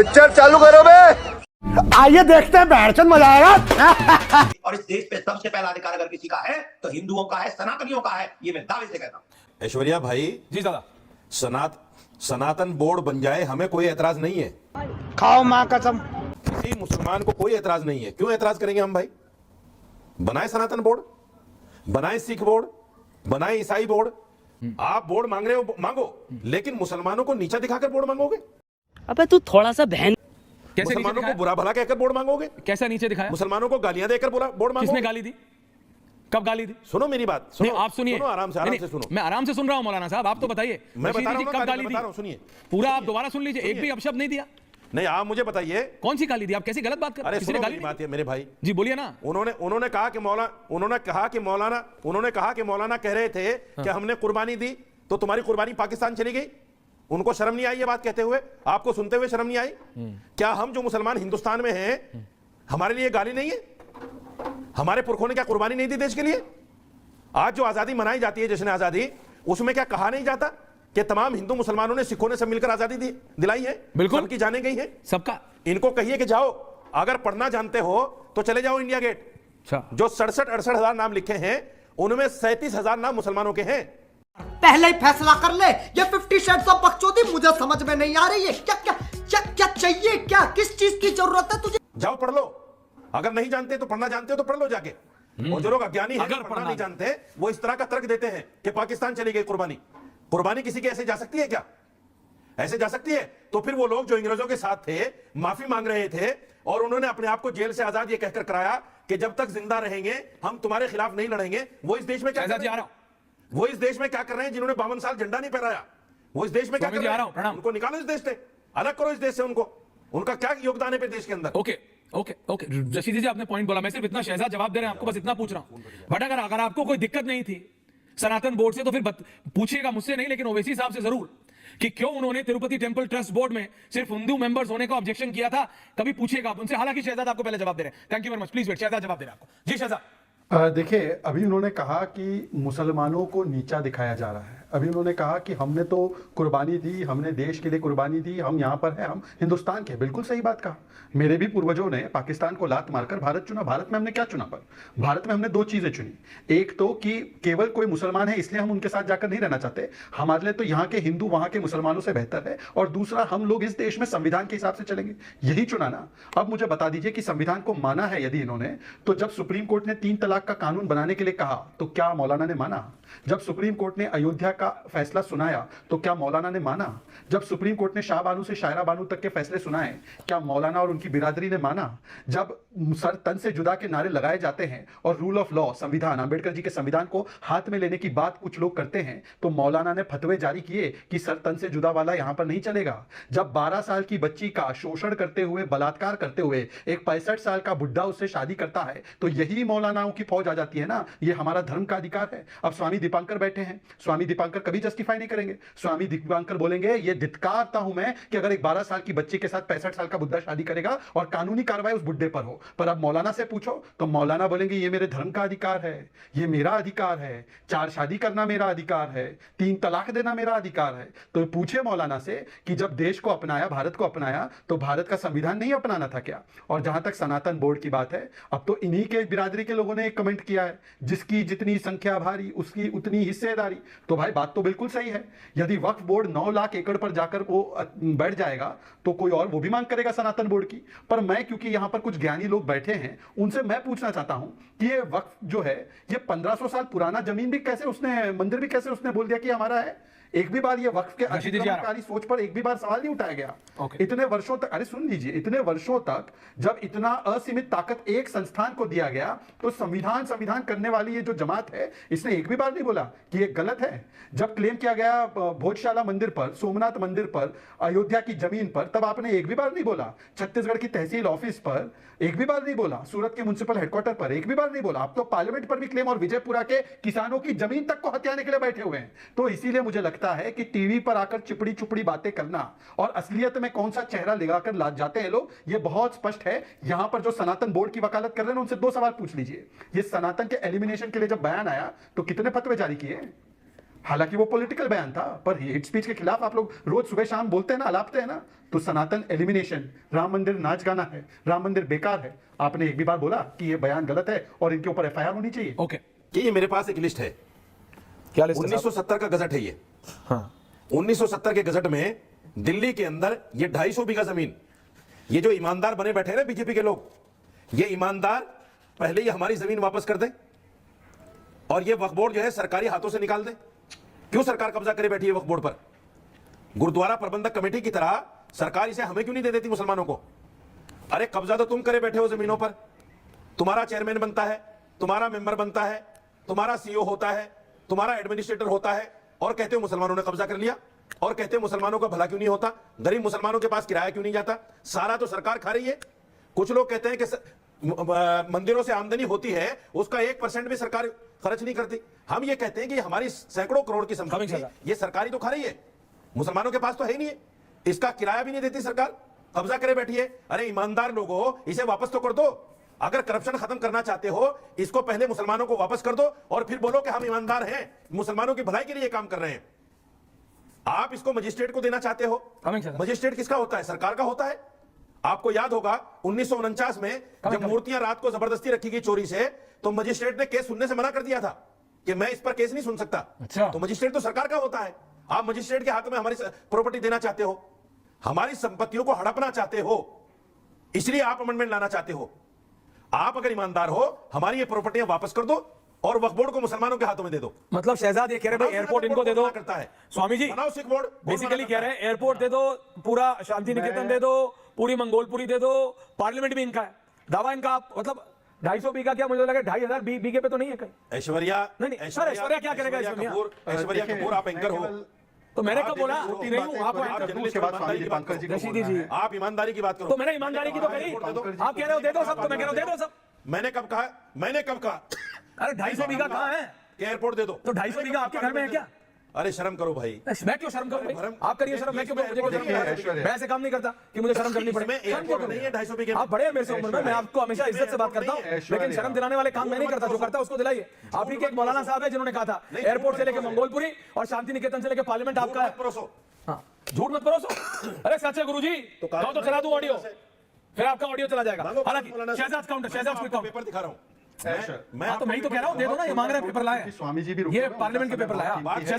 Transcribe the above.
Picture चालू करो बे। आइए देखते हैं, बैठचंद मजा आएगा। और इस देश पे सबसे पहला अधिकार अगर किसी का है तो हिंदुओं का है, सनातनियों का है, ये मैं दावे से कहता हूं। ऐश्वर्या भाई जी दादा, सनातन बोर्ड बन जाए, हमें कोई एतराज नहीं है। खाओ माँ कसम। किसी मुसलमान को कोई एतराज नहीं है। क्यों एतराज करेंगे हम भाई? बनाए सनातन बोर्ड, बनाए सिख बोर्ड, बनाए ईसाई बोर्ड। आप बोर्ड मांग रहे हो, मांगो, लेकिन मुसलमानों को नीचा दिखाकर बोर्ड मांगोगे? अबे तू थोड़ा सा बहन। कैसे मुसलमानों को बुरा भला कहकर बोर्ड मांगोगे? कैसा नीचे दिखाया? मुसलमानों को गालियां देकर बोर्ड मांगोगे? किसने गाली दी? कब गाली दी? सुनो मेरी बात, सुनो, नहीं आप सुनिए, सुनो आराम से सुनो। मैं आराम से सुन रहा हूं मौलाना साहब, आप तो बताइए मैं बता रहा हूं, कब गाली दी? सुनिए पूरा आप दोबारा सुन लीजिए, एक भी अपशब्द नहीं दिया। नहीं, आप मुझे बताइए कौन सी गाली दी? आप कैसी गलत बात कर रहे हैं? अरे सुनो मेरी बात है मेरे भाई जी, बोलिए ना। उन्होंने कहा कि मौलाना कह रहे थे कि हमने कुर्बानी दी तो तुम्हारी कुर्बानी पाकिस्तान चली गई। उनको शर्म नहीं आई ये बात कहते हुए? आपको सुनते हुए शर्म नहीं आई? क्या हम जो मुसलमान हिंदुस्तान में हैं, हमारे लिए गाली नहीं है? हमारे पुरखों ने क्या कुर्बानी नहीं दी देश के लिए? आज जो आजादी मनाई जाती है, जश्न आजादी, उसमें क्या कहा नहीं जाता कि तमाम हिंदू मुसलमानों ने, सिखों ने सब मिलकर आजादी दिलाई है? बिल्कुल, सबकी जाने गई है सबका। इनको कहिए कि जाओ, अगर पढ़ना जानते हो तो चले जाओ इंडिया गेट। जो 67-68 हजार नाम लिखे हैं, उनमें 37,000 नाम मुसलमानों के हैं। पहले ही फैसला कर ले। ये 50 शेड्स ऑफ बकचोदी मुझे समझ में नहीं आ रही है। क्या क्या क्या क्या चाहिए? क्या किस चीज की जरूरत है तुझे? जाओ पढ़ लो। अगर नहीं जानते तो, पढ़ना जानते हो तो पढ़ लो जाके। और जो लोग अज्ञानी हैं, अगर पढ़ना नहीं जानते, वो इस तरह का तर्क देते हैं कि पाकिस्तान चली गई कुर्बानी किसी की ऐसे जा सकती है क्या? ऐसे जा सकती है? तो फिर वो लोग जो अंग्रेजों के साथ थे, माफी मांग रहे थे और उन्होंने अपने आप को जेल से आजाद ये कहकर कराया कि जब तक जिंदा रहेंगे हम तुम्हारे खिलाफ नहीं लड़ेंगे, वो इस देश में क्या कर रहे हैं? वो इस देश में क्या कर रहे हैं जिन्होंने 52 साल झंडा नहीं फहराया? वो इस देश में क्या कर रहे हैं? उनको निकालो इस देश से, अलग करो इस देश से उनको। उनका क्या योगदान है देश के अंदर? ओके ओके ओके, रशीद जी आपने पॉइंट बोला, मैं सिर्फ इतना शहजाद जवाब दे रहे हैं आपको, बस इतना पूछ रहा हूं। बट अगर आपको कोई दिक्कत नहीं थी सनातन बोर्ड से, तो फिर पूछिएगा, मुझसे नहीं लेकिन ओवैसी साहब से जरूर, कि क्यों उन्होंने तिरुपति टेंपल ट्रस्ट बोर्ड में सिर्फ हिंदू मेंबर्स होने का ऑब्जेक्शन किया था। कभी पूछिएगा आप उनसे। हालांकि शहजाद आपको पहले जवाब दे रहे हैं। Thank you very much. Please wait, Shahzad जवाब दे रहे हैं आपको। जी शहजाद। देखिए, अभी उन्होंने कहा कि मुसलमानों को नीचा दिखाया जा रहा है। अभी उन्होंने कहा कि हमने तो कुर्बानी दी, हमने देश के लिए कुर्बानी दी, हम यहाँ पर हैं, हम हिंदुस्तान के। बिल्कुल सही बात कहा। मेरे भी पूर्वजों ने पाकिस्तान को लात मारकर भारत चुना। भारत में हमने क्या चुना? पर भारत में हमने दो चीजें चुनी। एक तो कि केवल कोई मुसलमान है इसलिए हम उनके साथ जाकर नहीं रहना चाहते, हमारे लिए तो यहाँ के हिंदू वहां के मुसलमानों से बेहतर है। और दूसरा, हम लोग इस देश में संविधान के हिसाब से चलेंगे, यही चुना ना। अब मुझे बता दीजिए कि संविधान को माना है यदि इन्होंने, तो जब सुप्रीम कोर्ट ने 3 तलाक का कानून बनाने के लिए कहा तो क्या मौलाना ने माना? जब सुप्रीम कोर्ट ने अयोध्या का फैसला सुनाया तो क्या मौलाना ने माना? जब सुप्रीम कोर्ट ने शाह बानू से शायरा बानू तक के फैसले सुनाए, क्या मौलाना और उनकी बिरादरी ने माना? जब सर तन से जुदा के नारे लगाए जाते हैं और रूल ऑफ लॉ, संविधान, अंबेडकर जी के संविधान को हाथ में लेने की बात कुछ लोग करते हैं, तो मौलाना ने फतवे जारी किए कि सर तन से जुदा वाला यहां पर नहीं चलेगा। जब 12 साल की बच्ची का शोषण करते हुए, बलात्कार करते हुए एक 65 साल का बुढ़ा उससे शादी करता है, तो यही मौलानाओं की फौज आ जाती है ना, ये हमारा धर्म का अधिकार है। अब स्वामी दीपांकर बैठे हैं, स्वामी दीपांकर कभी जस्टिफाई नहीं करेंगे। स्वामी दीपांकर बोलेंगे ये धिक्कारता हूं मैं कि अगर एक 12 साल की बच्ची के साथ 65 साल का बुढ़ा शादी करेगा और कानूनी कार्रवाई उस बुढ़े पर हो। पर अब मौलाना से पूछो तो मौलाना बोलेंगे ये मेरे धर्म का अधिकार है, ये मेरा अधिकार है, 4 शादी करना मेरा अधिकार है, 3 तलाक देना मेरा अधिकार है। तो पूछे मौलाना से कि जब देश को अपनाया, भारत को अपनाया, तो भारत का संविधान नहीं अपनाना था क्या? और जहां तक सनातन बोर्ड की बात है, अब तो इन्हीं के बिरादरी के लोगों ने एक कमेंट किया है, जिसकी जितनी संख्या भारी उसकी उतनी हिस्सेदारी। तो भाई बात तो बिल्कुल सही है। यदि वक्फ बोर्ड 9 लाख एकड़ पर जाकर वो बैठ जाएगा तो कोई और वो भी मांग करेगा सनातन बोर्ड की। पर मैं, क्योंकि यहां पर कुछ ज्ञानी लोग बैठे हैं, उनसे मैं पूछना चाहता हूं कि ये वक्फ जो है, ये 1500 साल पुराना जमीन भी कैसे उसने, मंदिर भी कैसे उसने बोल दिया कि हमारा है? एक भी बार ये वक्फ के अतिक्रमणकारी सोच पर एक भी बार सवाल नहीं उठाया गया। इतने वर्षों तक, अरे सुन लीजिए, इतने वर्षों तक जब इतना असीमित ताकत एक संस्थान को दिया गया, तो संविधान करने वाली ये जो जमात है, इसने एक भी बार नहीं बोला कि ये गलत है। जब क्लेम किया गया भोजशाला मंदिर पर, सोमनाथ मंदिर पर, अयोध्या की जमीन पर, तब आपने एक भी बार नहीं बोला। छत्तीसगढ़ की तहसील ऑफिस पर एक भी बार नहीं बोला। सूरत के म्युनिसिपल हेडक्वार्टर पर एक भी बार नहीं बोला। आप तो पार्लियामेंट पर भी क्लेम, और विजयपुरा के किसानों की जमीन तक को हथियाने के लिए बैठे हुए हैं। तो इसीलिए मुझे लगता है कि टीवी पर आकर चिपड़ी चुपड़ी बातें करना और असलियत में कौन सा चेहरा लगाकर लाद जाते हैं लोग, ये बहुत स्पष्ट है। यहां पर जो सनातन बोर्ड की वकालत कर रहे हैं, उनसे 2 सवाल पूछ लीजिए। ये सनातन के एलिमिनेशन के लिए जब बयान आया तो कितने फतवे जारी किए? हालांकि वो पॉलिटिकल बयान था, पर हेट स्पीच के खिलाफ आप लोग रोज सुबह शाम बोलते हैं ना, अलापते हैं ना। तो सनातन एलिमिनेशन, राम मंदिर नाच गाना है, राम मंदिर बेकार है, आपने एक भी बार बोला कि ये बयान गलत है और इनके ऊपर एफआईआर होनी चाहिए? ओके, कि ये मेरे पास एक लिस्ट है, क्या लिस्ट है साहब? 1970 का गजट है ये। हाँ 1970 के गजट में दिल्ली के अंदर ये 250 बीघा जमीन, ये जो ईमानदार बने बैठे हैं बीजेपी के लोग, ये ईमानदार पहले ही हमारी जमीन वापस कर दे और ये वक्फ बोर्ड जो है सरकारी हाथों से निकाल दे। क्यों सरकार कब्जा करे बैठी है वक्फ बोर्ड पर? गुरुद्वारा प्रबंधक कमेटी की तरह सरकार इसे हमें क्यों नहीं दे देती मुसलमानों को? अरे कब्जा तो तुम करे बैठे हो जमीनों पर, तुम्हारा चेयरमैन बनता है, तुम्हारा मेंबर बनता है, तुम्हारा सीईओ होता है, तुम्हारा एडमिनिस्ट्रेटर होता है, और कहते हो मुसलमानों ने कब्जा कर लिया, और कहते हो मुसलमानों का भला क्यों नहीं होता, गरीब मुसलमानों के पास किराया क्यों नहीं जाता, सारा तो सरकार खा रही है। कुछ लोग कहते हैं कि मंदिरों से आमदनी होती है उसका 1% भी सरकार खर्च नहीं करती। हम ये कहते हैं कि हमारी सैकड़ों करोड़ की संपत्ति ये सरकारी तो खा रही है, मुसलमानों के पास तो है ही नहीं है, इसका किराया भी नहीं देती सरकार, कब्जा करे बैठी है। अरे ईमानदार लोगों, इसे वापस तो कर दो। अगर करप्शन खत्म करना चाहते हो, इसको पहले मुसलमानों को वापस कर दो और फिर बोलो कि हम ईमानदार हैं, मुसलमानों की भलाई के लिए काम कर रहे हैं। आप इसको मजिस्ट्रेट को देना चाहते हो, मजिस्ट्रेट किसका होता है? सरकार का होता है। आपको याद होगा 1949 में जब मूर्तियां रात को जबरदस्ती रखी गई चोरी से, तो मजिस्ट्रेट ने केस सुनने से मना कर दिया था कि मैं इस पर केस नहीं सुन सकता। अच्छा। तो मजिस्ट्रेट तो सरकार का होता है। आप मजिस्ट्रेट के हाथ में हमारी प्रॉपर्टी देना चाहते हो, हमारी संपत्तियों को हड़पना चाहते हो, इसलिए आप अमेंडमेंट लाना चाहते हो। आप अगर ईमानदार हो, हमारी ये प्रॉपर्टियां वापस कर दो और वक्फ बोर्ड को मुसलमानों के हाथों में दे दो। मतलब शहजाद ये कह रहे हैं भाई एयरपोर्ट इनको दे दो, करता है स्वामी जी बनाओ सिख बोर्ड, बेसिकली कह रहे हैं एयरपोर्ट दे दो, पूरा शांति निकेतन दे दो, पूरी मंगोलपुरी दे दो, पार्लियामेंट भी इनका है, दावा इनका। आप मतलब 250 बीघा क्या, मुझे लगा 2500 बीघे पे तो नहीं है कहीं। ऐश्वर्या नहीं सर, ऐश्वर्या क्या करेगा? ऐश्वर्या कपूर आप एंकर हो, तो मैंने कब बोला? तीन नहीं हूं, बातें आप करूं, उसके बाद स्वामी जी पंकज जी को रशीदी बोलना जी, है। आप ईमानदारी की बात करो। तो मैंने ईमानदारी की तो कही, आप कह रहे हो दे दो सब, तो मैं कह रहा हूं दे दो सब। मैंने कब कहा? मैंने कब कहा? अरे 250 बीघा कहाँ है? एयरपोर्ट दे दो। तो 250 बीघा आपके घर में है क्या? अरे शर्म करो भाई। मैं क्यों शर्म करूं भाई? आप करिए शर्म, मैं क्यों? मुझे क्यों शर्म? मैं ऐसे काम नहीं करता कि मुझे शर्म करनी पड़े। एयरपोर्ट नहीं है 250 बीघे। आप बड़े हैं मेरे से उम्र में, मैं आपको हमेशा इज्जत से बात करता हूं, लेकिन शर्म दिलाने वाले काम मैं नहीं करता। जो करता है उसको दिलाइए। आप ही के एक मौलाना साहब है जिन्होंने कहा था एयरपोर्ट से लेकर मंगोलपुरी और शांति निकेतन से लेकर पार्लियामेंट आपका है। हाँ, झूठ मत परोसो। अरे सच्चे गुरुजी, गाओ तो चला दूं ऑडियो, फिर आपका ऑडियो चला जाएगा। हालांकि शहजाद काउंटर, शहजाद पेपर दिखा रहा हूं मैं तो मैं ही तो कह रहा हूं दे दो ना, ये मांग रहे हैं पेपर लाए, स्वामी जी भी ये पार्लियामेंट के पेपर लाया।